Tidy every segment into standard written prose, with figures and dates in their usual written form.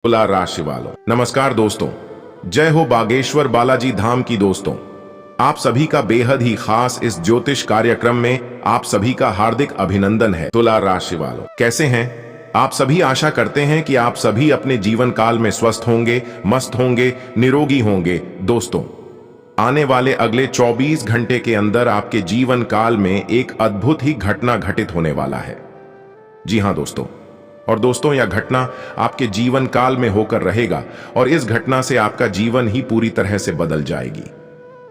तुला राशि वालों नमस्कार दोस्तों। जय हो बागेश्वर बालाजी धाम की दोस्तों। आप सभी का बेहद ही खास इस ज्योतिष कार्यक्रम में आप सभी का हार्दिक अभिनंदन है। तुला राशि वालों कैसे हैं आप सभी? आशा करते हैं कि आप सभी अपने जीवन काल में स्वस्थ होंगे, मस्त होंगे, निरोगी होंगे। दोस्तों, आने वाले अगले 24 घंटे के अंदर आपके जीवन काल में एक अद्भुत ही घटना घटित होने वाला है। जी हां दोस्तों, और दोस्तों यह घटना आपके जीवन काल में होकर रहेगा और इस घटना से आपका जीवन ही पूरी तरह से बदल जाएगी।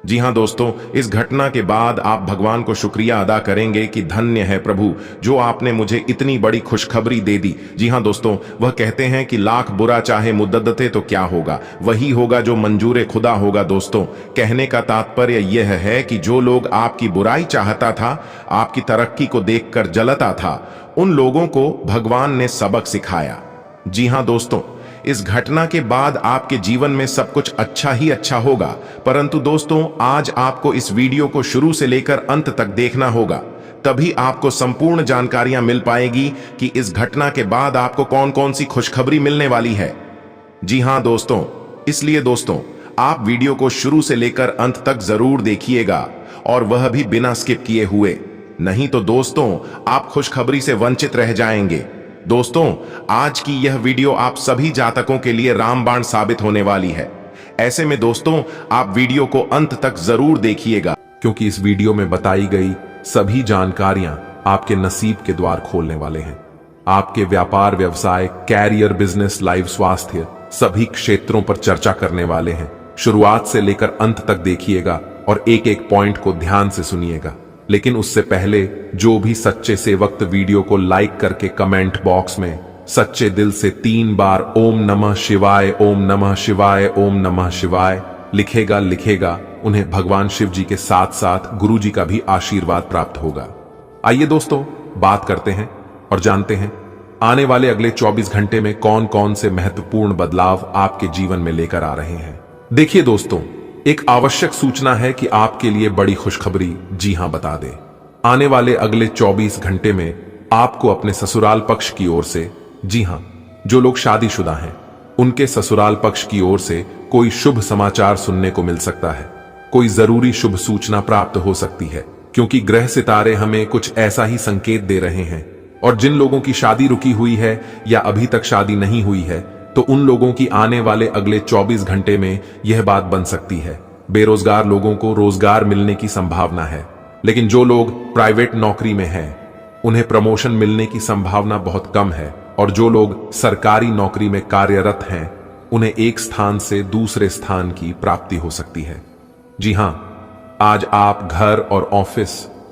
जी हां दोस्तों, इस घटना के बाद आप भगवान को शुक्रिया अदा करेंगे कि धन्य है प्रभु जो आपने मुझे इतनी बड़ी खुशखबरी दे दी। जी हां दोस्तों, वह कहते हैं कि लाख बुरा चाहे मुद्दते तो क्या होगा, वही होगा जो मंजूर खुदा होगा। दोस्तों, कहने का तात्पर्य यह है कि जो लोग आपकी बुराई चाहता था, आपकी तरक्की को देखकर जलता था, उन लोगों को भगवान ने सबक सिखाया। जी हां दोस्तों, इस घटना के बाद आपके जीवन में सब कुछ अच्छा ही अच्छा होगा। परंतु दोस्तों, आज आपको इस वीडियो को शुरू से लेकर अंत तक देखना होगा, तभी आपको संपूर्ण जानकारियां मिल पाएगी कि इस घटना के बाद आपको कौन कौन सी खुशखबरी मिलने वाली है। जी हां दोस्तों, इसलिए दोस्तों आप वीडियो को शुरू से लेकर अंत तक जरूर देखिएगा, और वह भी बिना स्किप किए हुए। नहीं तो दोस्तों आप खुशखबरी से वंचित रह जाएंगे। दोस्तों, आज की यह वीडियो आप सभी जातकों के लिए रामबाण साबित होने वाली है। ऐसे में दोस्तों आप वीडियो को अंत तक जरूर देखिएगा, क्योंकि इस वीडियो में बताई गई सभी जानकारियां आपके नसीब के द्वार खोलने वाले हैं। आपके व्यापार, व्यवसाय, कैरियर, बिजनेस, लाइफ, स्वास्थ्य सभी क्षेत्रों पर चर्चा करने वाले हैं। शुरुआत से लेकर अंत तक देखिएगा और एक एक पॉइंट को ध्यान से सुनिएगा। लेकिन उससे पहले जो भी सच्चे सेवक वीडियो को लाइक करके कमेंट बॉक्स में सच्चे दिल से 3 बार ओम नमः शिवाय, ओम नमः शिवाय, ओम नमः शिवाय लिखेगा, उन्हें भगवान शिव जी के साथ साथ गुरु जी का भी आशीर्वाद प्राप्त होगा। आइए दोस्तों बात करते हैं और जानते हैं आने वाले अगले 24 घंटे में कौन कौन से महत्वपूर्ण बदलाव आपके जीवन में लेकर आ रहे हैं। देखिए दोस्तों, एक आवश्यक सूचना है कि आपके लिए बड़ी खुशखबरी जी हां बता दे। आने वाले अगले 24 घंटे में आपको अपने ससुराल पक्ष की ओर से, जी हां, जो लोग शादीशुदा हैं उनके ससुराल पक्ष की ओर से कोई शुभ समाचार सुनने को मिल सकता है। कोई जरूरी शुभ सूचना प्राप्त हो सकती है, क्योंकि ग्रह सितारे हमें कुछ ऐसा ही संकेत दे रहे हैं। और जिन लोगों की शादी रुकी हुई है या अभी तक शादी नहीं हुई है, तो उन लोगों की आने वाले अगले 24 घंटे में यह बात बन सकती है। बेरोजगार लोगों को रोजगार मिलने की संभावना है, लेकिन जो लोग प्राइवेट नौकरी में हैं उन्हें प्रमोशन मिलने की संभावना बहुत कम है। और जो लोग सरकारी नौकरी में कार्यरत हैं उन्हें एक स्थान से दूसरे स्थान की प्राप्ति हो सकती है। जी हां, आज आप घर और ऑफिस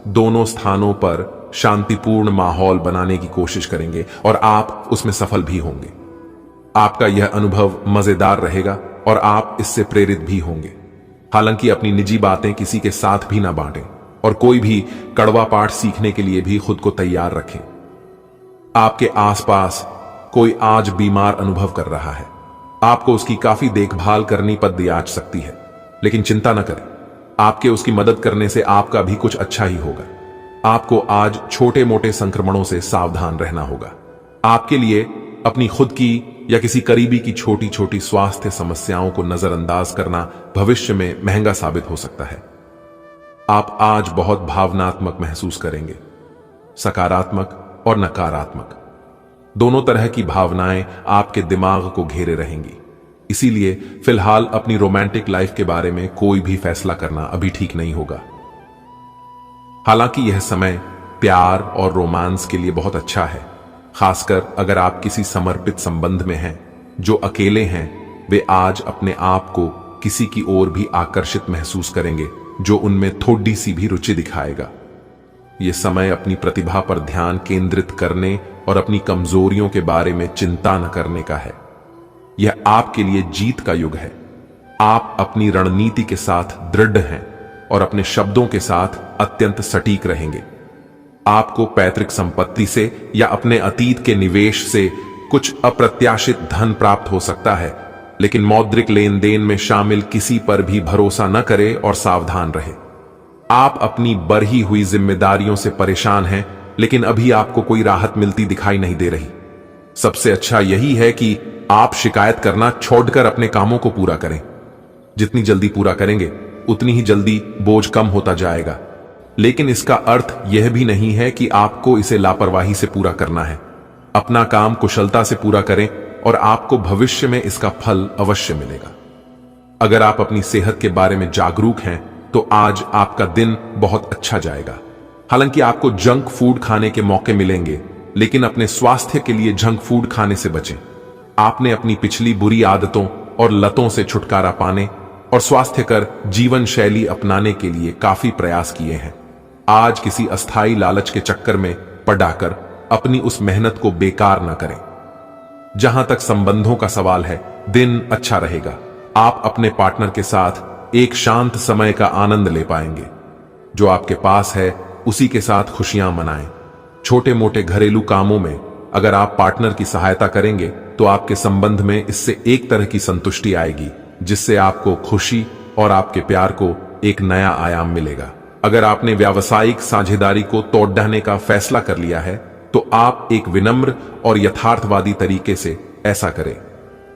दोनों स्थानों पर शांतिपूर्ण माहौल बनाने की कोशिश करेंगे और आप उसमें सफल भी होंगे। आपका यह अनुभव मजेदार रहेगा और आप इससे प्रेरित भी होंगे। हालांकि अपनी निजी बातें किसी के साथ भी ना बांटें और कोई भी कड़वा पाठ सीखने के लिए भी खुद को तैयार रखें। आपके आसपास कोई आज बीमार अनुभव कर रहा है, आपको उसकी काफी देखभाल करनी पड़ जाच सकती है, लेकिन चिंता न करें, आपके उसकी मदद करने से आपका भी कुछ अच्छा ही होगा। आपको आज छोटे मोटे संक्रमणों से सावधान रहना होगा। आपके लिए अपनी खुद की या किसी करीबी की छोटी छोटी स्वास्थ्य समस्याओं को नजरअंदाज करना भविष्य में महंगा साबित हो सकता है। आप आज बहुत भावनात्मक महसूस करेंगे, सकारात्मक और नकारात्मक दोनों तरह की भावनाएं आपके दिमाग को घेरे रहेंगी। इसीलिए फिलहाल अपनी रोमांटिक लाइफ के बारे में कोई भी फैसला करना अभी ठीक नहीं होगा। हालांकि यह समय प्यार और रोमांस के लिए बहुत अच्छा है, खासकर अगर आप किसी समर्पित संबंध में हैं। जो अकेले हैं वे आज अपने आप को किसी की ओर भी आकर्षित महसूस करेंगे जो उनमें थोड़ी सी भी रुचि दिखाएगा। यह समय अपनी प्रतिभा पर ध्यान केंद्रित करने और अपनी कमजोरियों के बारे में चिंता न करने का है। यह आपके लिए जीत का युग है। आप अपनी रणनीति के साथ दृढ़ हैं और अपने शब्दों के साथ अत्यंत सटीक रहेंगे। आपको पैतृक संपत्ति से या अपने अतीत के निवेश से कुछ अप्रत्याशित धन प्राप्त हो सकता है, लेकिन मौद्रिक लेन देन में शामिल किसी पर भी भरोसा न करें और सावधान रहे। आप अपनी बढ़ी हुई जिम्मेदारियों से परेशान हैं, लेकिन अभी आपको कोई राहत मिलती दिखाई नहीं दे रही। सबसे अच्छा यही है कि आप शिकायत करना छोड़कर अपने कामों को पूरा करें। जितनी जल्दी पूरा करेंगे उतनी ही जल्दी बोझ कम होता जाएगा। लेकिन इसका अर्थ यह भी नहीं है कि आपको इसे लापरवाही से पूरा करना है। अपना काम कुशलता से पूरा करें और आपको भविष्य में इसका फल अवश्य मिलेगा। अगर आप अपनी सेहत के बारे में जागरूक हैं तो आज आपका दिन बहुत अच्छा जाएगा। हालांकि आपको जंक फूड खाने के मौके मिलेंगे, लेकिन अपने स्वास्थ्य के लिए जंक फूड खाने से बचें। आपने अपनी पिछली बुरी आदतों और लतों से छुटकारा पाने और स्वास्थ्यकर जीवन शैली अपनाने के लिए काफी प्रयास किए हैं। आज किसी अस्थायी लालच के चक्कर में पड़कर अपनी उस मेहनत को बेकार न करें। जहां तक संबंधों का सवाल है, दिन अच्छा रहेगा। आप अपने पार्टनर के साथ एक शांत समय का आनंद ले पाएंगे। जो आपके पास है उसी के साथ खुशियां मनाएं। छोटे मोटे घरेलू कामों में अगर आप पार्टनर की सहायता करेंगे तो आपके संबंध में इससे एक तरह की संतुष्टि आएगी, जिससे आपको खुशी और आपके प्यार को एक नया आयाम मिलेगा। अगर आपने व्यावसायिक साझेदारी को तोड़ डालने का फैसला कर लिया है तो आप एक विनम्र और यथार्थवादी तरीके से ऐसा करें।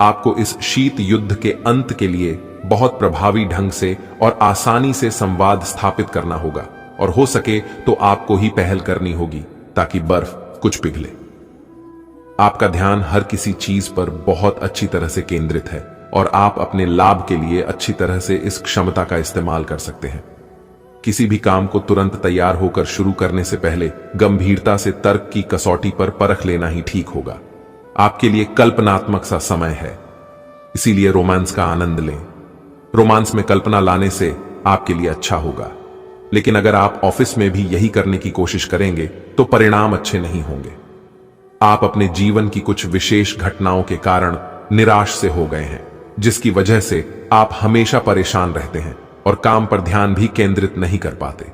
आपको इस शीत युद्ध के अंत के लिए बहुत प्रभावी ढंग से और आसानी से संवाद स्थापित करना होगा, और हो सके तो आपको ही पहल करनी होगी ताकि बर्फ कुछ पिघले। आपका ध्यान हर किसी चीज पर बहुत अच्छी तरह से केंद्रित है और आप अपने लाभ के लिए अच्छी तरह से इस क्षमता का इस्तेमाल कर सकते हैं। किसी भी काम को तुरंत तैयार होकर शुरू करने से पहले गंभीरता से तर्क की कसौटी पर परख लेना ही ठीक होगा। आपके लिए कल्पनात्मक सा समय है, इसीलिए रोमांस का आनंद लें। रोमांस में कल्पना लाने से आपके लिए अच्छा होगा, लेकिन अगर आप ऑफिस में भी यही करने की कोशिश करेंगे तो परिणाम अच्छे नहीं होंगे। आप अपने जीवन की कुछ विशेष घटनाओं के कारण निराश से हो गए हैं, जिसकी वजह से आप हमेशा परेशान रहते हैं और काम पर ध्यान भी केंद्रित नहीं कर पाते।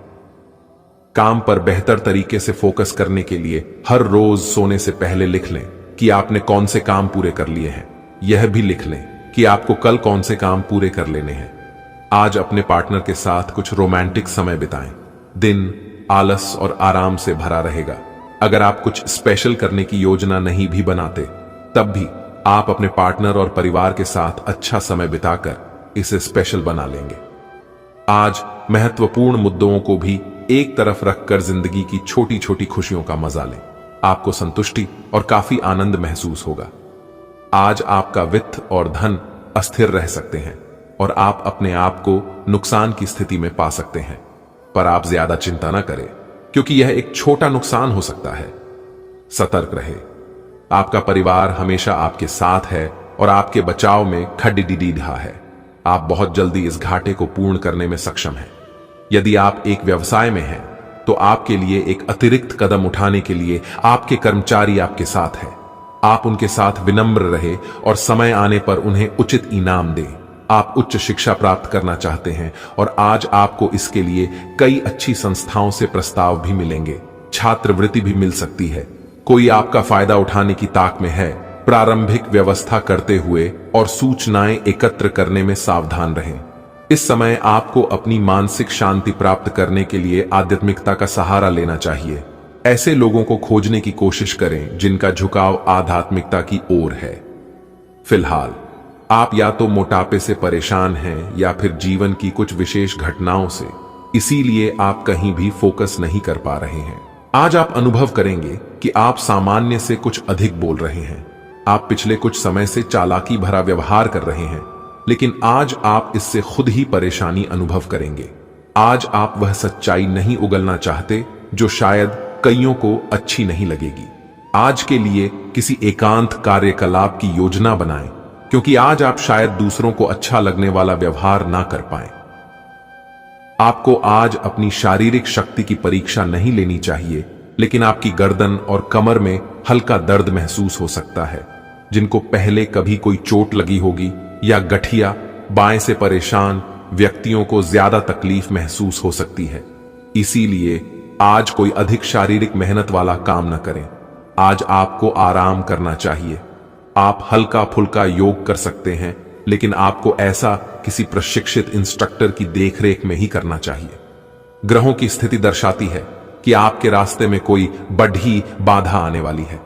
काम पर बेहतर तरीके से फोकस करने के लिए हर रोज सोने से पहले लिख लें कि आपने कौन से काम पूरे कर लिए हैं। यह भी लिख लें कि आपको कल कौन से काम पूरे कर लेने हैं। आज अपने पार्टनर के साथ कुछ रोमांटिक समय बिताएं। दिन आलस और आराम से भरा रहेगा। अगर आप कुछ स्पेशल करने की योजना नहीं भी बनाते, तब भी आप अपने पार्टनर और परिवार के साथ अच्छा समय बिताकर इसे स्पेशल बना लेंगे। आज महत्वपूर्ण मुद्दों को भी एक तरफ रखकर जिंदगी की छोटी छोटी खुशियों का मजा लें। आपको संतुष्टि और काफी आनंद महसूस होगा। आज आपका वित्त और धन अस्थिर रह सकते हैं और आप अपने आप को नुकसान की स्थिति में पा सकते हैं, पर आप ज्यादा चिंता न करें क्योंकि यह एक छोटा नुकसान हो सकता है। सतर्क रहे। आपका परिवार हमेशा आपके साथ है और आपके बचाव में खड्डीडीढा है। आप बहुत जल्दी इस घाटे को पूर्ण करने में सक्षम हैं। यदि आप एक व्यवसाय में हैं तो आपके लिए एक अतिरिक्त कदम उठाने के लिए आपके कर्मचारी आपके साथ हैं। आप उनके साथ विनम्र रहे और समय आने पर उन्हें उचित इनाम दें। आप उच्च शिक्षा प्राप्त करना चाहते हैं और आज आपको इसके लिए कई अच्छी संस्थाओं से प्रस्ताव भी मिलेंगे। छात्रवृत्ति भी मिल सकती है। कोई आपका फायदा उठाने की ताक में है। प्रारंभिक व्यवस्था करते हुए और सूचनाएं एकत्र करने में सावधान रहें। इस समय आपको अपनी मानसिक शांति प्राप्त करने के लिए आध्यात्मिकता का सहारा लेना चाहिए। ऐसे लोगों को खोजने की कोशिश करें जिनका झुकाव आध्यात्मिकता की ओर है। फिलहाल आप या तो मोटापे से परेशान हैं या फिर जीवन की कुछ विशेष घटनाओं से, इसीलिए आप कहीं भी फोकस नहीं कर पा रहे हैं। आज आप अनुभव करेंगे कि आप सामान्य से कुछ अधिक बोल रहे हैं। आप पिछले कुछ समय से चालाकी भरा व्यवहार कर रहे हैं, लेकिन आज आप इससे खुद ही परेशानी अनुभव करेंगे। आज आप वह सच्चाई नहीं उगलना चाहते जो शायद कईयों को अच्छी नहीं लगेगी। आज के लिए किसी एकांत कार्यकलाप की योजना बनाएं, क्योंकि आज आप शायद दूसरों को अच्छा लगने वाला व्यवहार ना कर पाएं। आपको आज अपनी शारीरिक शक्ति की परीक्षा नहीं लेनी चाहिए, लेकिन आपकी गर्दन और कमर में हल्का दर्द महसूस हो सकता है। जिनको पहले कभी कोई चोट लगी होगी या गठिया बाएं से परेशान व्यक्तियों को ज्यादा तकलीफ महसूस हो सकती है। इसीलिए आज कोई अधिक शारीरिक मेहनत वाला काम न करें। आज आपको आराम करना चाहिए। आप हल्का फुल्का योग कर सकते हैं, लेकिन आपको ऐसा किसी प्रशिक्षित इंस्ट्रक्टर की देखरेख में ही करना चाहिए। ग्रहों की स्थिति दर्शाती है कि आपके रास्ते में कोई बड़ी बाधा आने वाली है।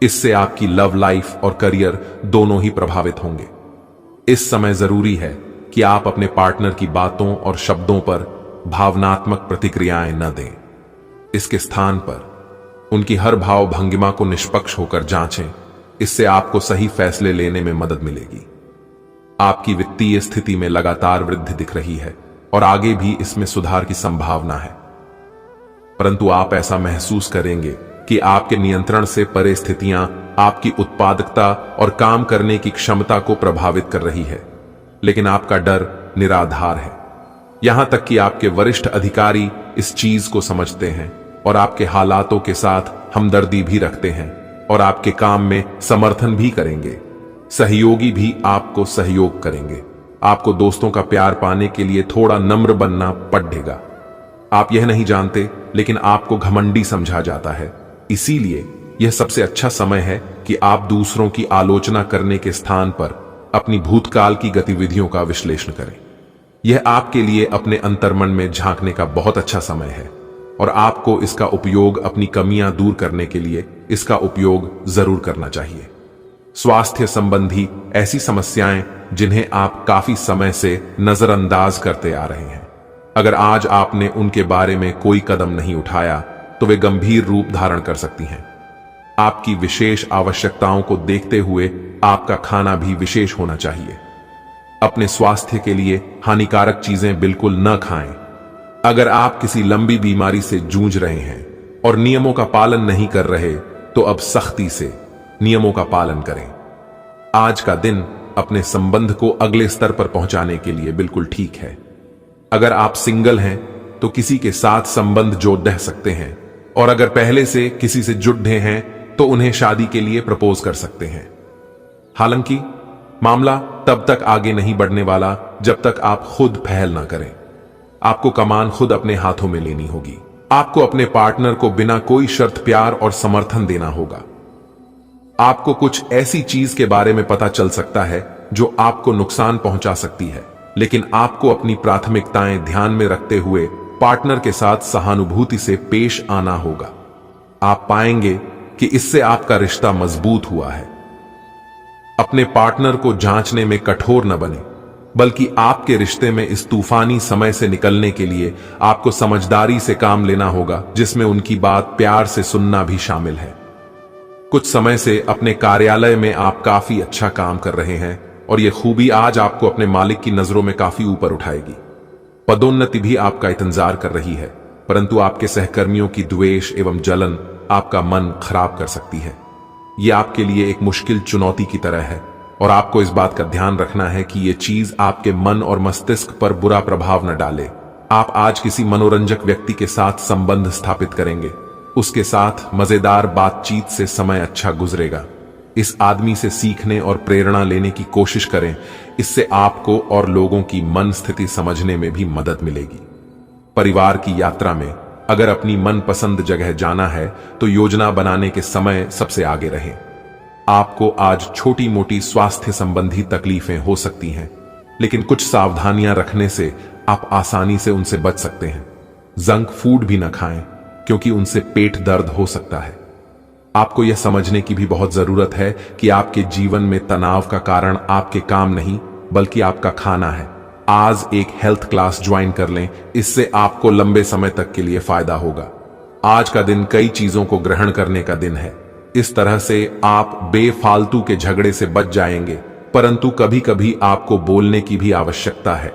इससे आपकी लव लाइफ और करियर दोनों ही प्रभावित होंगे। इस समय जरूरी है कि आप अपने पार्टनर की बातों और शब्दों पर भावनात्मक प्रतिक्रियाएं न दें। इसके स्थान पर उनकी हर भाव भंगिमा को निष्पक्ष होकर जांचें। इससे आपको सही फैसले लेने में मदद मिलेगी। आपकी वित्तीय स्थिति में लगातार वृद्धि दिख रही है और आगे भी इसमें सुधार की संभावना है, परंतु आप ऐसा महसूस करेंगे कि आपके नियंत्रण से परे स्थितियां आपकी उत्पादकता और काम करने की क्षमता को प्रभावित कर रही है। लेकिन आपका डर निराधार है। यहां तक कि आपके वरिष्ठ अधिकारी इस चीज को समझते हैं और आपके हालातों के साथ हमदर्दी भी रखते हैं और आपके काम में समर्थन भी करेंगे। सहयोगी भी आपको सहयोग करेंगे। आपको दोस्तों का प्यार पाने के लिए थोड़ा नम्र बनना पड़ेगा। आप यह नहीं जानते, लेकिन आपको घमंडी समझा जाता है। इसीलिए यह सबसे अच्छा समय है कि आप दूसरों की आलोचना करने के स्थान पर अपनी भूतकाल की गतिविधियों का विश्लेषण करें। यह आपके लिए अपने अंतर्मन में झांकने का बहुत अच्छा समय है और आपको इसका उपयोग अपनी कमियां दूर करने के लिए इसका उपयोग जरूर करना चाहिए। स्वास्थ्य संबंधी ऐसी समस्याएं जिन्हें आप काफी समय से नजरअंदाज करते आ रहे हैं, अगर आज आपने उनके बारे में कोई कदम नहीं उठाया तो वे गंभीर रूप धारण कर सकती हैं। आपकी विशेष आवश्यकताओं को देखते हुए आपका खाना भी विशेष होना चाहिए। अपने स्वास्थ्य के लिए हानिकारक चीजें बिल्कुल न खाएं। अगर आप किसी लंबी बीमारी से जूझ रहे हैं और नियमों का पालन नहीं कर रहे तो अब सख्ती से नियमों का पालन करें। आज का दिन अपने संबंध को अगले स्तर पर पहुंचाने के लिए बिल्कुल ठीक है। अगर आप सिंगल हैं तो किसी के साथ संबंध जोड़ सकते हैं और अगर पहले से किसी से जुड़े हैं तो उन्हें शादी के लिए प्रपोज कर सकते हैं। हालांकि मामला तब तक आगे नहीं बढ़ने वाला जब तक आप खुद पहल ना करें। आपको कमान खुद अपने हाथों में लेनी होगी। आपको अपने पार्टनर को बिना कोई शर्त प्यार और समर्थन देना होगा। आपको कुछ ऐसी चीज के बारे में पता चल सकता है जो आपको नुकसान पहुंचा सकती है, लेकिन आपको अपनी प्राथमिकताएं ध्यान में रखते हुए पार्टनर के साथ सहानुभूति से पेश आना होगा। आप पाएंगे कि इससे आपका रिश्ता मजबूत हुआ है। अपने पार्टनर को जांचने में कठोर न बने, बल्कि आपके रिश्ते में इस तूफानी समय से निकलने के लिए आपको समझदारी से काम लेना होगा, जिसमें उनकी बात प्यार से सुनना भी शामिल है। कुछ समय से अपने कार्यालय में आप काफी अच्छा काम कर रहे हैं और यह खूबी आज आपको अपने मालिक की नजरों में काफी ऊपर उठाएगी। पदोन्नति भी आपका इंतजार कर रही है, परंतु आपके सहकर्मियों की द्वेष एवं जलन आपका मन खराब कर सकती है। यह आपके लिए एक मुश्किल चुनौती की तरह है और आपको इस बात का ध्यान रखना है कि यह चीज आपके मन और मस्तिष्क पर बुरा प्रभाव न डाले। आप आज किसी मनोरंजक व्यक्ति के साथ संबंध स्थापित करेंगे। उसके साथ मजेदार बातचीत से समय अच्छा गुजरेगा। इस आदमी से सीखने और प्रेरणा लेने की कोशिश करें। इससे आपको और लोगों की मन स्थिति समझने में भी मदद मिलेगी। परिवार की यात्रा में अगर अपनी मनपसंद जगह जाना है तो योजना बनाने के समय सबसे आगे रहें। आपको आज छोटी मोटी स्वास्थ्य संबंधी तकलीफें हो सकती हैं, लेकिन कुछ सावधानियां रखने से आप आसानी से उनसे बच सकते हैं। जंक फूड भी न खाएं, क्योंकि उनसे पेट दर्द हो सकता है। आपको यह समझने की भी बहुत जरूरत है कि आपके जीवन में तनाव का कारण आपके काम नहीं, बल्कि आपका खाना है। आज एक हेल्थ क्लास ज्वाइन कर लें, इससे आपको लंबे समय तक के लिए फायदा होगा। आज का दिन कई चीजों को ग्रहण करने का दिन है। इस तरह से आप बेफालतू के झगड़े से बच जाएंगे, परंतु कभी कभी आपको बोलने की भी आवश्यकता है।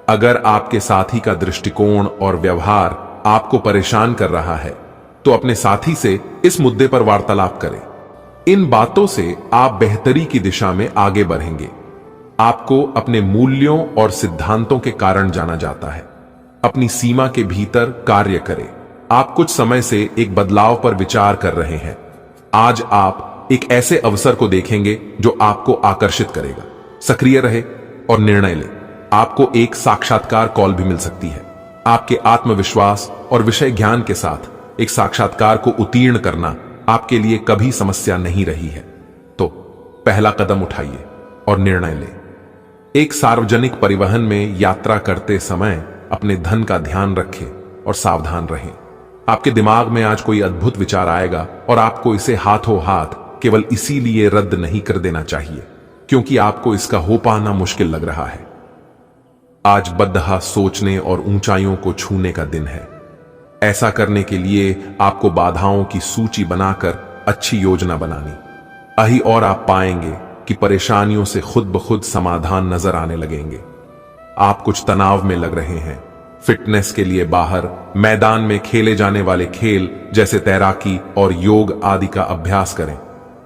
अगर आपके साथी का दृष्टिकोण और व्यवहार आपको परेशान कर रहा है तो अपने साथी से इस मुद्दे पर वार्तालाप करें। इन बातों से आप बेहतरी की दिशा में आगे बढ़ेंगे। आपको अपने मूल्यों और सिद्धांतों के कारण जाना जाता है। अपनी सीमा के भीतर कार्य करें। आप कुछ समय से एक बदलाव पर विचार कर रहे हैं। आज आप एक ऐसे अवसर को देखेंगे जो आपको आकर्षित करेगा। सक्रिय रहे और निर्णय लें। आपको एक साक्षात्कार कॉल भी मिल सकती है। आपके आत्मविश्वास और विषय ज्ञान के साथ एक साक्षात्कार को उत्तीर्ण करना आपके लिए कभी समस्या नहीं रही है। तो पहला कदम उठाइए और निर्णय लें। एक सार्वजनिक परिवहन में यात्रा करते समय अपने धन का ध्यान रखें और सावधान रहें। आपके दिमाग में आज कोई अद्भुत विचार आएगा और आपको इसे हाथों हाथ केवल इसीलिए रद्द नहीं कर देना चाहिए क्योंकि आपको इसका हो पाना मुश्किल लग रहा है। आज बद्दहा सोचने और ऊंचाइयों को छूने का दिन है। ऐसा करने के लिए आपको बाधाओं की सूची बनाकर अच्छी योजना बनानी अही और आप पाएंगे कि परेशानियों से खुद ब खुद समाधान नजर आने लगेंगे। आप कुछ तनाव में लग रहे हैं। फिटनेस के लिए बाहर मैदान में खेले जाने वाले खेल जैसे तैराकी और योग आदि का अभ्यास करें।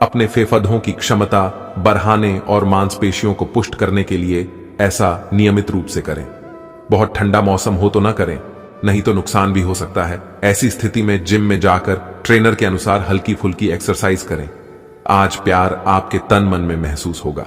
अपने फेफड़ों की क्षमता बढ़ाने और मांसपेशियों को पुष्ट करने के लिए ऐसा नियमित रूप से करें। बहुत ठंडा मौसम हो तो ना करें, नहीं तो नुकसान भी हो सकता है। ऐसी स्थिति में जिम में जाकर ट्रेनर के अनुसार हल्की फुल्की एक्सरसाइज करें। आज प्यार आपके तन मन में महसूस होगा।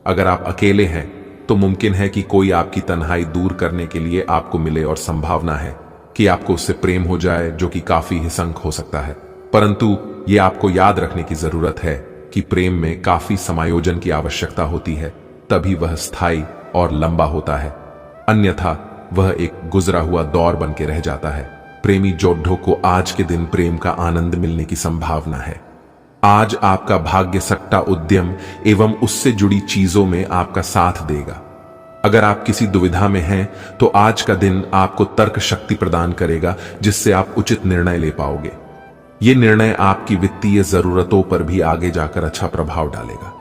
अगर आप अकेले हैं तो मुमकिन है कि कोई आपकी तन्हाई दूर करने के लिए आपको मिले और संभावना है कि आपको उससे प्रेम हो जाए, जो कि काफी हिंसक हो सकता है। परंतु यह आपको याद रखने की जरूरत है कि प्रेम में काफी समायोजन की आवश्यकता होती है, तभी वह स्थायी और लंबा होता है। अन्यथा वह एक गुजरा हुआ दौर बन के रह जाता है। प्रेमी जोड़ों को आज के दिन प्रेम का आनंद मिलने की संभावना है। आज आपका भाग्य सट्टा उद्यम एवं उससे जुड़ी चीजों में आपका साथ देगा। अगर आप किसी दुविधा में हैं तो आज का दिन आपको तर्क शक्ति प्रदान करेगा, जिससे आप उचित निर्णय ले पाओगे। यह निर्णय आपकी वित्तीय जरूरतों पर भी आगे जाकर अच्छा प्रभाव डालेगा।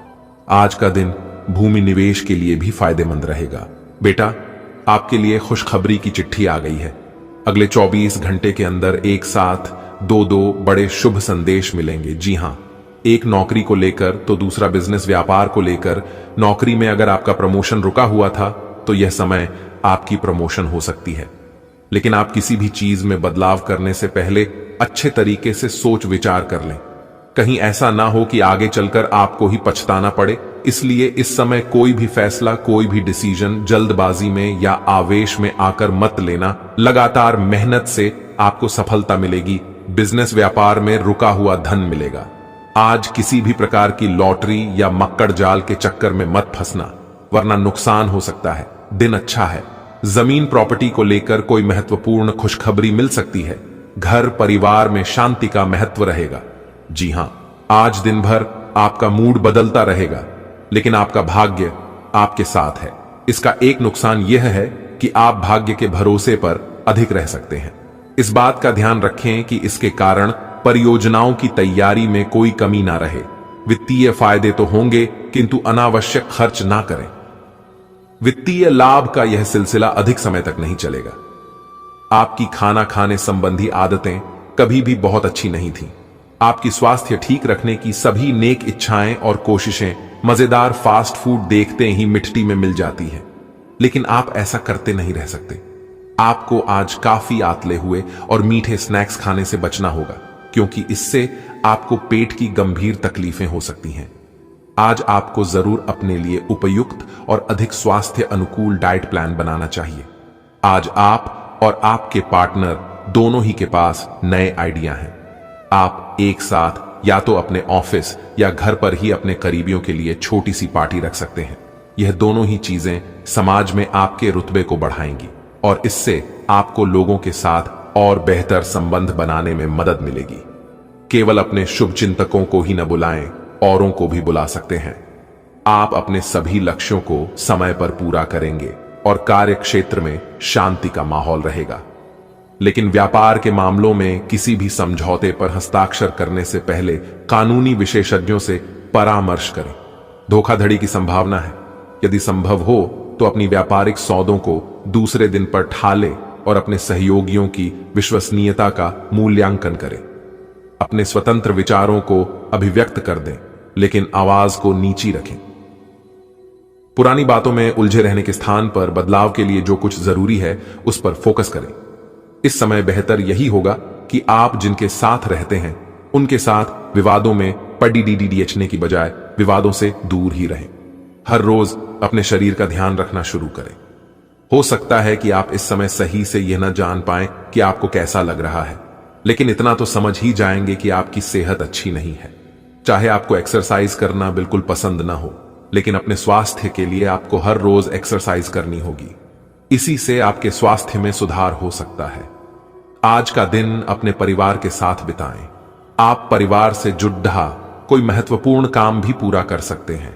आज का दिन भूमि निवेश के लिए भी फायदेमंद रहेगा। बेटा, आपके लिए खुशखबरी की चिट्ठी आ गई है। अगले 24 घंटे के अंदर एक साथ दो बड़े शुभ संदेश मिलेंगे। जी हां, एक नौकरी को लेकर तो दूसरा बिजनेस व्यापार को लेकर। नौकरी में अगर आपका प्रमोशन रुका हुआ था तो यह समय आपकी प्रमोशन हो सकती है, लेकिन आप किसी भी चीज में बदलाव करने से पहले अच्छे तरीके से सोच विचार कर लें। कहीं ऐसा ना हो कि आगे चलकर आपको ही पछताना पड़े। इसलिए इस समय कोई भी फैसला, कोई भी डिसीजन जल्दबाजी में या आवेश में आकर मत लेना। लगातार मेहनत से आपको सफलता मिलेगी। बिजनेस व्यापार में रुका हुआ धन मिलेगा। आज किसी भी प्रकार की लॉटरी या मक्कड़ जाल के चक्कर में मत फंसना, वरना नुकसान हो सकता है। दिन अच्छा है। जमीन प्रॉपर्टी को लेकर कोई महत्वपूर्ण खुशखबरी मिल सकती है। घर परिवार में शांति का महत्व रहेगा। जी हां, आज दिन भर आपका मूड बदलता रहेगा, लेकिन आपका भाग्य आपके साथ है। इसका एक नुकसान यह है कि आप भाग्य के भरोसे पर अधिक रह सकते हैं। इस बात का ध्यान रखें कि इसके कारण परियोजनाओं की तैयारी में कोई कमी ना रहे। वित्तीय फायदे तो होंगे, किंतु अनावश्यक खर्च ना करें। वित्तीय लाभ का यह सिलसिला अधिक समय तक नहीं चलेगा। आपकी खाना खाने संबंधी आदतें कभी भी बहुत अच्छी नहीं थी। आपकी स्वास्थ्य ठीक रखने की सभी नेक इच्छाएं और कोशिशें मजेदार फास्ट फूड देखते ही मिट्टी में मिल जाती हैं, लेकिन आप ऐसा करते नहीं रह सकते। आपको आज काफी आतले हुए और मीठे स्नैक्स खाने से बचना होगा, क्योंकि इससे आपको पेट की गंभीर तकलीफें हो सकती हैं। आज आपको जरूर अपने लिए उपयुक्त और अधिक स्वास्थ्य अनुकूल डाइट प्लान बनाना चाहिए। आज आप और आपके पार्टनर दोनों ही के पास नए आइडिया हैं। आप एक साथ या तो अपने ऑफिस या घर पर ही अपने करीबियों के लिए छोटी सी पार्टी रख सकते हैं। यह दोनों ही चीजें समाज में आपके रुतबे को बढ़ाएंगी और इससे आपको लोगों के साथ और बेहतर संबंध बनाने में मदद मिलेगी। केवल अपने शुभ चिंतकों को ही न बुलाएं, औरों को भी बुला सकते हैं। आप अपने सभी लक्ष्यों को समय पर पूरा करेंगे और कार्य क्षेत्र में शांति का माहौल रहेगा। लेकिन व्यापार के मामलों में किसी भी समझौते पर हस्ताक्षर करने से पहले कानूनी विशेषज्ञों से परामर्श करें। धोखाधड़ी की संभावना है। यदि संभव हो तो अपनी व्यापारिक सौदों को दूसरे दिन पर ठाले और अपने सहयोगियों की विश्वसनीयता का मूल्यांकन करें। अपने स्वतंत्र विचारों को अभिव्यक्त कर दें, लेकिन आवाज को नीची रखें। पुरानी बातों में उलझे रहने के स्थान पर बदलाव के लिए जो कुछ जरूरी है उस पर फोकस करें। इस समय बेहतर यही होगा कि आप जिनके साथ रहते हैं उनके साथ विवादों में पड़ीडीडीएचने की बजाय विवादों से दूर ही रहें। हर रोज अपने शरीर का ध्यान रखना शुरू करें। हो सकता है कि आप इस समय सही से यह न जान पाएं कि आपको कैसा लग रहा है, लेकिन इतना तो समझ ही जाएंगे कि आपकी सेहत अच्छी नहीं है। चाहे आपको एक्सरसाइज करना बिल्कुल पसंद ना हो, लेकिन अपने स्वास्थ्य के लिए आपको हर रोज एक्सरसाइज करनी होगी। इसी से आपके स्वास्थ्य में सुधार हो सकता है। आज का दिन अपने परिवार के साथ बिताएं। आप परिवार से जुड़ा कोई महत्वपूर्ण काम भी पूरा कर सकते हैं।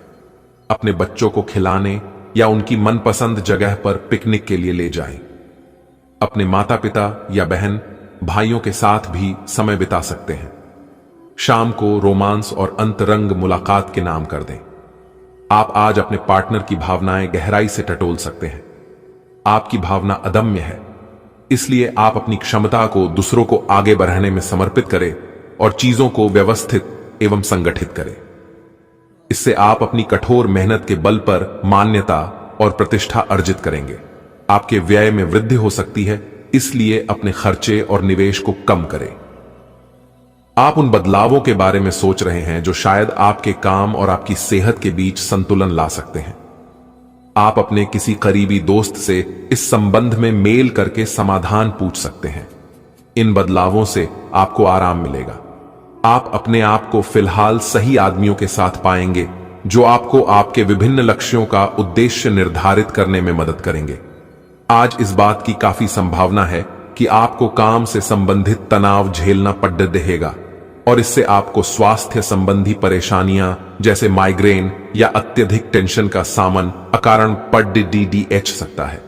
अपने बच्चों को खिलाने या उनकी मनपसंद जगह पर पिकनिक के लिए ले जाएं। अपने माता पिता या बहन भाइयों के साथ भी समय बिता सकते हैं। शाम को रोमांस और अंतरंग मुलाकात के नाम कर दें। आप आज अपने पार्टनर की भावनाएं गहराई से टटोल सकते हैं। आपकी भावना अदम्य है, इसलिए आप अपनी क्षमता को दूसरों को आगे बढ़ाने में समर्पित करें और चीजों को व्यवस्थित एवं संगठित करें। इससे आप अपनी कठोर मेहनत के बल पर मान्यता और प्रतिष्ठा अर्जित करेंगे। आपके व्यय में वृद्धि हो सकती है, इसलिए अपने खर्चे और निवेश को कम करें। आप उन बदलावों के बारे में सोच रहे हैं जो शायद आपके काम और आपकी सेहत के बीच संतुलन ला सकते हैं। आप अपने किसी करीबी दोस्त से इस संबंध में मेल करके समाधान पूछ सकते हैं। इन बदलावों से आपको आराम मिलेगा। आप अपने आप को फिलहाल सही आदमियों के साथ पाएंगे जो आपको आपके विभिन्न लक्ष्यों का उद्देश्य निर्धारित करने में मदद करेंगे। आज इस बात की काफी संभावना है कि आपको काम से संबंधित तनाव झेलना पड़ रहेगा और इससे आपको स्वास्थ्य संबंधी परेशानियां जैसे माइग्रेन या अत्यधिक टेंशन का सामन अकारण पड़ सकता है।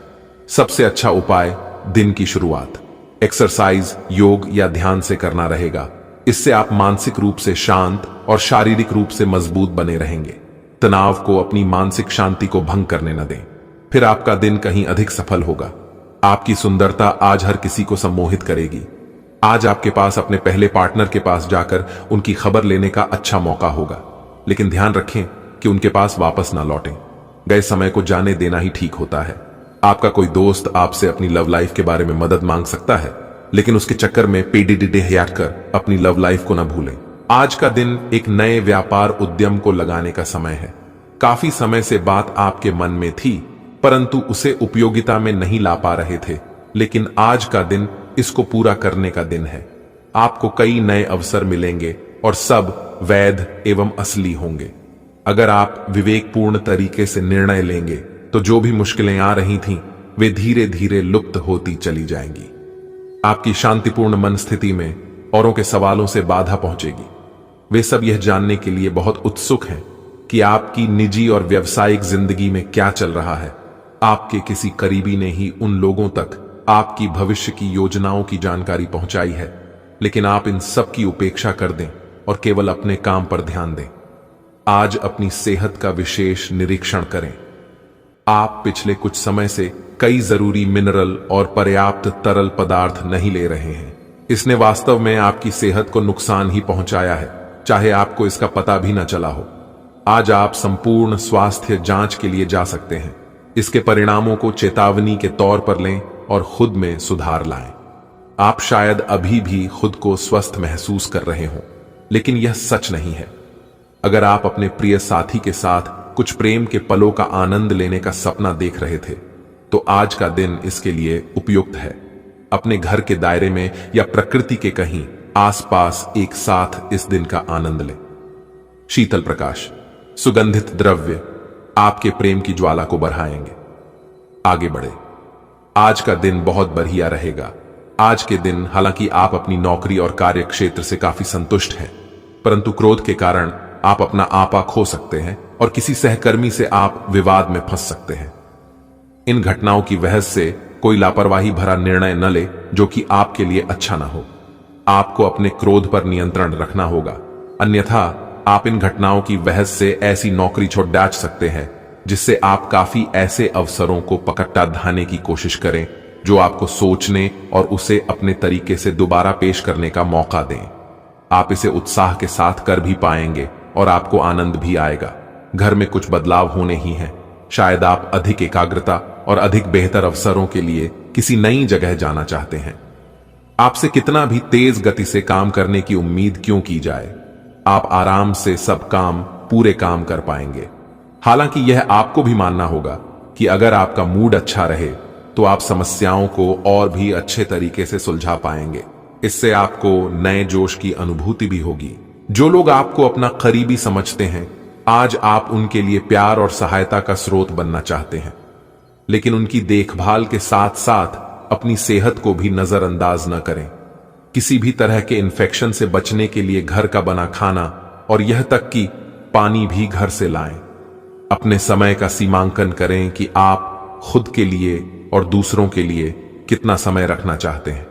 सबसे अच्छा उपाय दिन की शुरुआत एक्सरसाइज, योग या ध्यान से करना रहेगा। इससे आप मानसिक रूप से शांत और शारीरिक रूप से मजबूत बने रहेंगे। तनाव को अपनी मानसिक शांति को भंग करने न दें, फिर आपका दिन कहीं अधिक सफल होगा। आपकी सुंदरता आज हर किसी को सम्मोहित करेगी। आज आपके पास अपने पहले पार्टनर के पास जाकर उनकी खबर लेने का अच्छा मौका होगा, लेकिन ध्यान रखें कि उनके पास वापस ना लौटें। गए समय को जाने देना ही ठीक होता है। आपका कोई दोस्त आपसे अपनी लव लाइफ के बारे में मदद मांग सकता है, लेकिन उसके चक्कर में पीडीडी कर अपनी लव लाइफ को ना भूलें। आज का दिन एक नए व्यापार उद्यम को लगाने का समय है। काफी समय से बात आपके मन में थी, परंतु उसे उपयोगिता में नहीं ला पा रहे थे, लेकिन आज का दिन इसको पूरा करने का दिन है। आपको कई नए अवसर मिलेंगे और सब वैध एवं असली होंगे। अगर आप विवेकपूर्ण तरीके से निर्णय लेंगे तो जो भी मुश्किलें आ रही थीं, वे धीरे धीरे लुप्त होती चली जाएंगी। आपकी शांतिपूर्ण मन स्थिति में औरों के सवालों से बाधा पहुंचेगी। वे सब यह जानने के लिए बहुत उत्सुक हैं कि आपकी निजी और व्यावसायिक जिंदगी में क्या चल रहा है। आपके किसी करीबी ने ही उन लोगों तक आपकी भविष्य की योजनाओं की जानकारी पहुंचाई है, लेकिन आप इन सब की उपेक्षा कर दें और केवल अपने काम पर ध्यान दें। आज अपनी सेहत का विशेष निरीक्षण करें। आप पिछले कुछ समय से कई जरूरी मिनरल और पर्याप्त तरल पदार्थ नहीं ले रहे हैं। इसने वास्तव में आपकी सेहत को नुकसान ही पहुंचाया है, चाहे आपको इसका पता भी न चला हो। आज आप संपूर्ण स्वास्थ्य जांच के लिए जा सकते हैं। इसके परिणामों को चेतावनी के तौर पर लें और खुद में सुधार लाएं। आप शायद अभी भी खुद को स्वस्थ महसूस कर रहे हों, लेकिन यह सच नहीं है। अगर आप अपने प्रिय साथी के साथ कुछ प्रेम के पलों का आनंद लेने का सपना देख रहे थे, तो आज का दिन इसके लिए उपयुक्त है। अपने घर के दायरे में या प्रकृति के कहीं आसपास एक साथ इस दिन का आनंद लें। शीतल प्रकाश, सुगंधित द्रव्य आपके प्रेम की ज्वाला को बढ़ाएंगे। आगे बढ़े। आज का दिन बहुत बढ़िया रहेगा। आज के दिन हालांकि आप अपनी नौकरी और कार्य क्षेत्र से काफी संतुष्ट हैं, परंतु क्रोध के कारण आप अपना आपा खो सकते हैं और किसी सहकर्मी से आप विवाद में फंस सकते हैं। इन घटनाओं की वजह से कोई लापरवाही भरा निर्णय न ले जो कि आपके लिए अच्छा ना हो। आपको अपने क्रोध पर नियंत्रण रखना होगा, अन्यथा आप इन घटनाओं की वजह से ऐसी नौकरी छोड़ डाच सकते हैं जिससे आप काफी ऐसे अवसरों को पकड़ता धाने की कोशिश करें जो आपको सोचने और उसे अपने तरीके से दोबारा पेश करने का मौका दें। आप इसे उत्साह के साथ कर भी पाएंगे और आपको आनंद भी आएगा। घर में कुछ बदलाव होने ही हैं। शायद आप अधिक एकाग्रता और अधिक बेहतर अवसरों के लिए किसी नई जगह जाना चाहते हैं। आपसे कितना भी तेज गति से काम करने की उम्मीद क्यों की जाए, आप आराम से सब काम पूरे काम कर पाएंगे। हालांकि यह आपको भी मानना होगा कि अगर आपका मूड अच्छा रहे तो आप समस्याओं को और भी अच्छे तरीके से सुलझा पाएंगे। इससे आपको नए जोश की अनुभूति भी होगी। जो लोग आपको अपना करीबी समझते हैं, आज आप उनके लिए प्यार और सहायता का स्रोत बनना चाहते हैं, लेकिन उनकी देखभाल के साथ साथ अपनी सेहत को भी नजरअंदाज न करें। किसी भी तरह के इन्फेक्शन से बचने के लिए घर का बना खाना और यह तक कि पानी भी घर से लाएं। अपने समय का सीमांकन करें कि आप खुद के लिए और दूसरों के लिए कितना समय रखना चाहते हैं।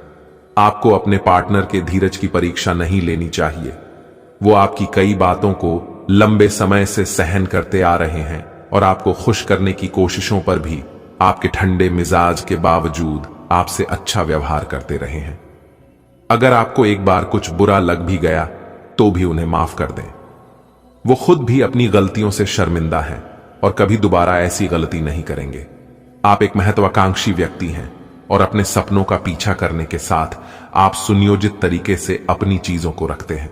आपको अपने पार्टनर के धीरज की परीक्षा नहीं लेनी चाहिए। वो आपकी कई बातों को लंबे समय से सहन करते आ रहे हैं और आपको खुश करने की कोशिशों पर भी आपके ठंडे मिजाज के बावजूद आपसे अच्छा व्यवहार करते रहे हैं। अगर आपको एक बार कुछ बुरा लग भी गया तो भी उन्हें माफ कर दें। वो खुद भी अपनी गलतियों से शर्मिंदा हैं और कभी दोबारा ऐसी गलती नहीं करेंगे। आप एक महत्वाकांक्षी व्यक्ति हैं और अपने सपनों का पीछा करने के साथ आप सुनियोजित तरीके से अपनी चीजों को रखते हैं।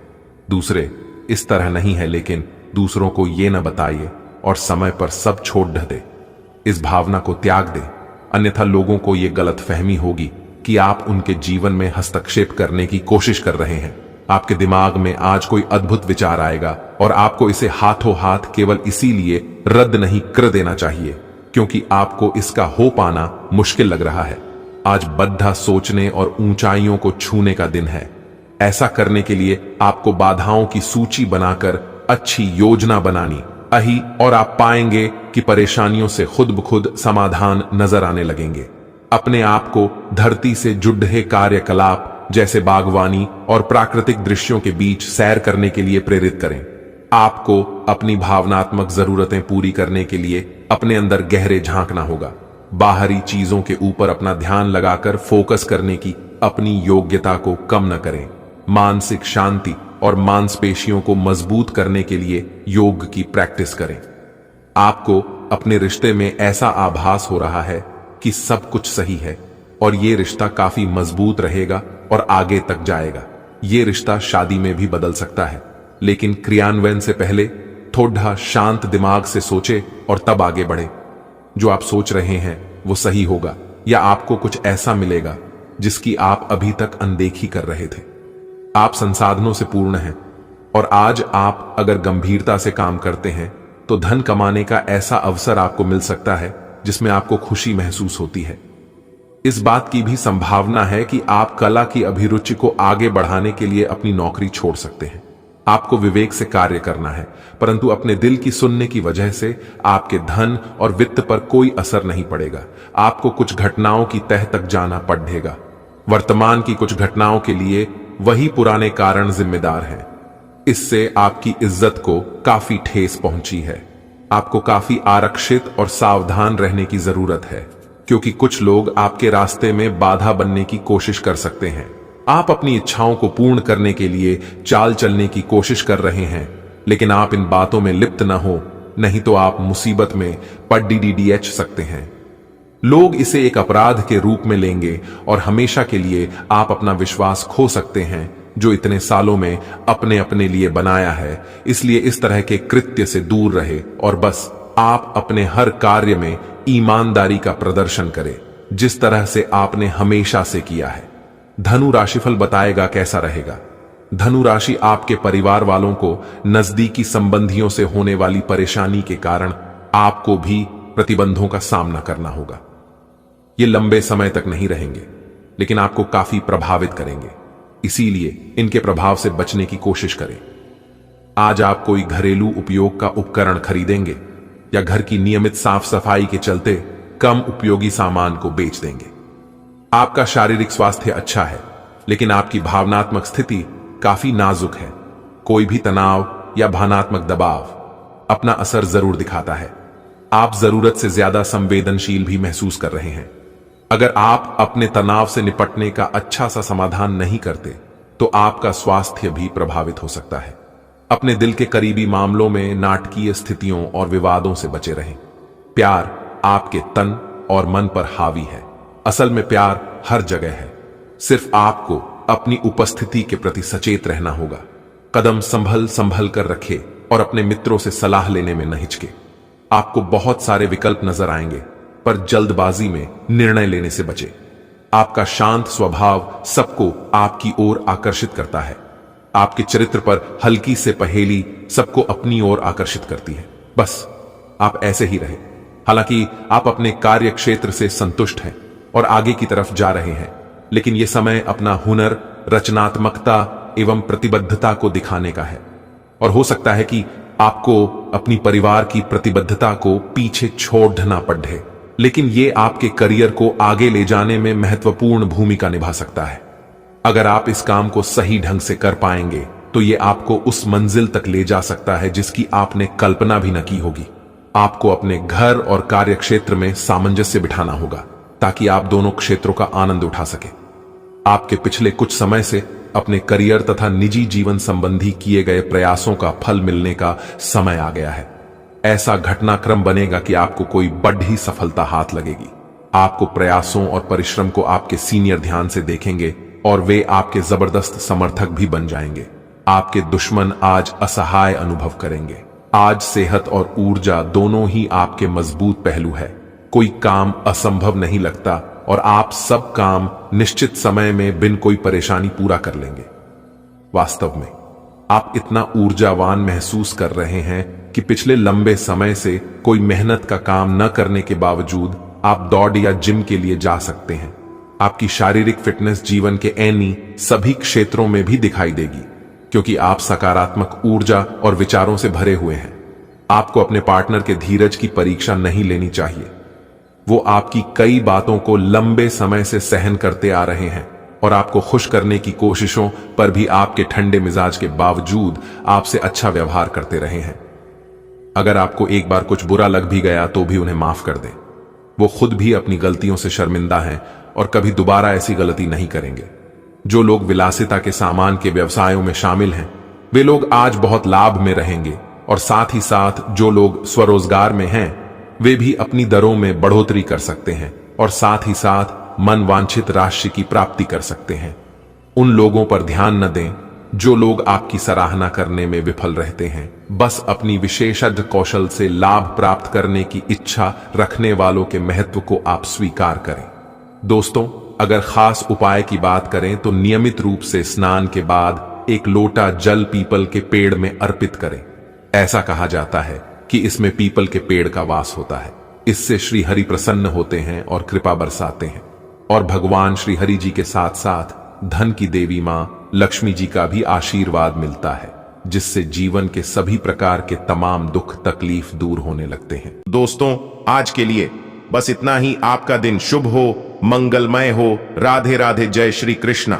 दूसरे इस तरह नहीं है, लेकिन दूसरों को यह न बताइए और समय पर सब छोड़ दे। इस भावना को त्याग दे, अन्यथा लोगों को यह गलतफहमी होगी कि आप उनके जीवन में हस्तक्षेप करने की कोशिश कर रहे हैं। आपके दिमाग में आज कोई अद्भुत विचार आएगा और आपको इसे हाथों हाथ केवल इसीलिए रद्द नहीं कर देना चाहिए क्योंकि आपको इसका हो पाना मुश्किल लग रहा है। आज बद्धा सोचने और ऊंचाइयों को छूने का दिन है। ऐसा करने के लिए आपको बाधाओं की सूची बनाकर अच्छी योजना बनानी अही और आप पाएंगे कि परेशानियों से खुद ब खुद समाधान नजर आने लगेंगे। अपने आप को धरती से जुड़े कार्यकलाप जैसे बागवानी और प्राकृतिक दृश्यों के बीच सैर करने के लिए प्रेरित करें। आपको अपनी भावनात्मक जरूरतें पूरी करने के लिए अपने अंदर गहरे झांकना होगा। बाहरी चीजों के ऊपर अपना ध्यान लगाकर फोकस करने की अपनी योग्यता को कम न करें। मानसिक शांति और मांसपेशियों को मजबूत करने के लिए योग की प्रैक्टिस करें। आपको अपने रिश्ते में ऐसा आभास हो रहा है कि सब कुछ सही है और ये रिश्ता काफी मजबूत रहेगा और आगे तक जाएगा। ये रिश्ता शादी में भी बदल सकता है, लेकिन क्रियान्वयन से पहले थोड़ा शांत दिमाग से सोचे और तब आगे बढ़े। जो आप सोच रहे हैं वो सही होगा या आपको कुछ ऐसा मिलेगा जिसकी आप अभी तक अनदेखी कर रहे थे। आप संसाधनों से पूर्ण हैं और आज आप अगर गंभीरता से काम करते हैं तो धन कमाने का ऐसा अवसर आपको मिल सकता है जिसमें आपको खुशी महसूस होती है। इस बात की भी संभावना है कि आप कला की अभिरुचि को आगे बढ़ाने के लिए अपनी नौकरी छोड़ सकते हैं। आपको विवेक से कार्य करना है, परंतु अपने दिल की सुनने की वजह से आपके धन और वित्त पर कोई असर नहीं पड़ेगा। आपको कुछ घटनाओं की तह तक जाना पड़ेगा। वर्तमान की कुछ घटनाओं के लिए वही पुराने कारण जिम्मेदार हैं। इससे आपकी इज्जत को काफी ठेस पहुंची है। आपको काफी आरक्षित और सावधान रहने की जरूरत है क्योंकि कुछ लोग आपके रास्ते में बाधा बनने की कोशिश कर सकते हैं। आप अपनी इच्छाओं को पूर्ण करने के लिए चाल चलने की कोशिश कर रहे हैं, लेकिन आप इन बातों में लिप्त न हो, नहीं तो आप मुसीबत में पड़ सकते हैं। लोग इसे एक अपराध के रूप में लेंगे और हमेशा के लिए आप अपना विश्वास खो सकते हैं जो इतने सालों में अपने अपने लिए बनाया है। इसलिए इस तरह के कृत्य से दूर रहे और बस आप अपने हर कार्य में ईमानदारी का प्रदर्शन करें जिस तरह से आपने हमेशा से किया है। धनु राशिफल बताएगा कैसा रहेगा। धनु राशि आपके परिवार वालों को नजदीकी संबंधियों से होने वाली परेशानी के कारण आपको भी प्रतिबंधों का सामना करना होगा। ये लंबे समय तक नहीं रहेंगे, लेकिन आपको काफी प्रभावित करेंगे। इसीलिए इनके प्रभाव से बचने की कोशिश करें। आज आप कोई घरेलू उपयोग का उपकरण खरीदेंगे या घर की नियमित साफ सफाई के चलते कम उपयोगी सामान को बेच देंगे। आपका शारीरिक स्वास्थ्य अच्छा है, लेकिन आपकी भावनात्मक स्थिति काफी नाजुक है। कोई भी तनाव या भावनात्मक दबाव अपना असर जरूर दिखाता है। आप जरूरत से ज्यादा संवेदनशील भी महसूस कर रहे हैं। अगर आप अपने तनाव से निपटने का अच्छा सा समाधान नहीं करते तो आपका स्वास्थ्य भी प्रभावित हो सकता है। अपने दिल के करीबी मामलों में नाटकीय स्थितियों और विवादों से बचे रहें। प्यार आपके तन और मन पर हावी है। असल में प्यार हर जगह है, सिर्फ आपको अपनी उपस्थिति के प्रति सचेत रहना होगा। कदम संभल संभल कर रखे और अपने मित्रों से सलाह लेने में न हिचके। आपको बहुत सारे विकल्प नजर आएंगे, पर जल्दबाजी में निर्णय लेने से बचे। आपका शांत स्वभाव सबको आपकी ओर आकर्षित करता है। आपके चरित्र पर हल्की से पहेली सबको अपनी ओर आकर्षित करती है। बस आप ऐसे ही रहे। हालांकि आप अपने कार्य क्षेत्र से संतुष्ट हैं और आगे की तरफ जा रहे हैं, लेकिन यह समय अपना हुनर, रचनात्मकता एवं प्रतिबद्धता को दिखाने का है। और हो सकता है कि आपको अपनी परिवार की प्रतिबद्धता को पीछे छोड़ना पड़े, लेकिन ये आपके करियर को आगे ले जाने में महत्वपूर्ण भूमिका निभा सकता है। अगर आप इस काम को सही ढंग से कर पाएंगे तो ये आपको उस मंजिल तक ले जा सकता है जिसकी आपने कल्पना भी न की होगी। आपको अपने घर और कार्य क्षेत्र में सामंजस्य बिठाना होगा ताकि आप दोनों क्षेत्रों का आनंद उठा सके। आपके पिछले कुछ समय से अपने करियर तथा निजी जीवन संबंधी किए गए प्रयासों का फल मिलने का समय आ गया है। ऐसा घटनाक्रम बनेगा कि आपको कोई बड़ी सफलता हाथ लगेगी। आपको प्रयासों और परिश्रम को आपके सीनियर ध्यान से देखेंगे और वे आपके जबरदस्त समर्थक भी बन जाएंगे। आपके दुश्मन आज असहाय अनुभव करेंगे। आज सेहत और ऊर्जा दोनों ही आपके मजबूत पहलू है। कोई काम असंभव नहीं लगता और आप सब काम निश्चित समय में बिन कोई परेशानी पूरा कर लेंगे। वास्तव में आप इतना ऊर्जावान महसूस कर रहे हैं कि पिछले लंबे समय से कोई मेहनत का काम न करने के बावजूद आप दौड़ या जिम के लिए जा सकते हैं। आपकी शारीरिक फिटनेस जीवन के ऐनी सभी क्षेत्रों में भी दिखाई देगी क्योंकि आप सकारात्मक ऊर्जा और विचारों से भरे हुए हैं। आपको अपने पार्टनर के धीरज की परीक्षा नहीं लेनी चाहिए। वो आपकी कई बातों को लंबे समय से सहन करते आ रहे हैं और आपको खुश करने की कोशिशों पर भी आपके ठंडे मिजाज के बावजूद आपसे अच्छा व्यवहार करते रहे हैं। अगर आपको एक बार कुछ बुरा लग भी गया तो भी उन्हें माफ कर दें। वो खुद भी अपनी गलतियों से शर्मिंदा हैं और कभी दोबारा ऐसी गलती नहीं करेंगे। जो लोग विलासिता के सामान के व्यवसायों में शामिल हैं, वे लोग आज बहुत लाभ में रहेंगे और साथ ही साथ जो लोग स्वरोजगार में हैं, वे भी अपनी दरों में बढ़ोतरी कर सकते हैं और साथ ही साथ मनवांछित राशि की प्राप्ति कर सकते हैं। उन लोगों पर ध्यान न दें जो लोग आपकी सराहना करने में विफल रहते हैं। बस अपनी विशेषज्ञ कौशल से लाभ प्राप्त करने की इच्छा रखने वालों के महत्व को आप स्वीकार करें। दोस्तों, अगर खास उपाय की बात करें तो नियमित रूप से स्नान के बाद एक लोटा जल पीपल के पेड़ में अर्पित करें। ऐसा कहा जाता है कि इसमें पीपल के पेड़ का वास होता है। इससे श्री हरि प्रसन्न होते हैं और कृपा बरसाते हैं और भगवान श्री हरि जी के साथ साथ धन की देवी मां लक्ष्मी जी का भी आशीर्वाद मिलता है, जिससे जीवन के सभी प्रकार के तमाम दुख तकलीफ दूर होने लगते हैं। दोस्तों, आज के लिए बस इतना ही। आपका दिन शुभ हो, मंगलमय हो। राधे राधे। जय श्री कृष्ण।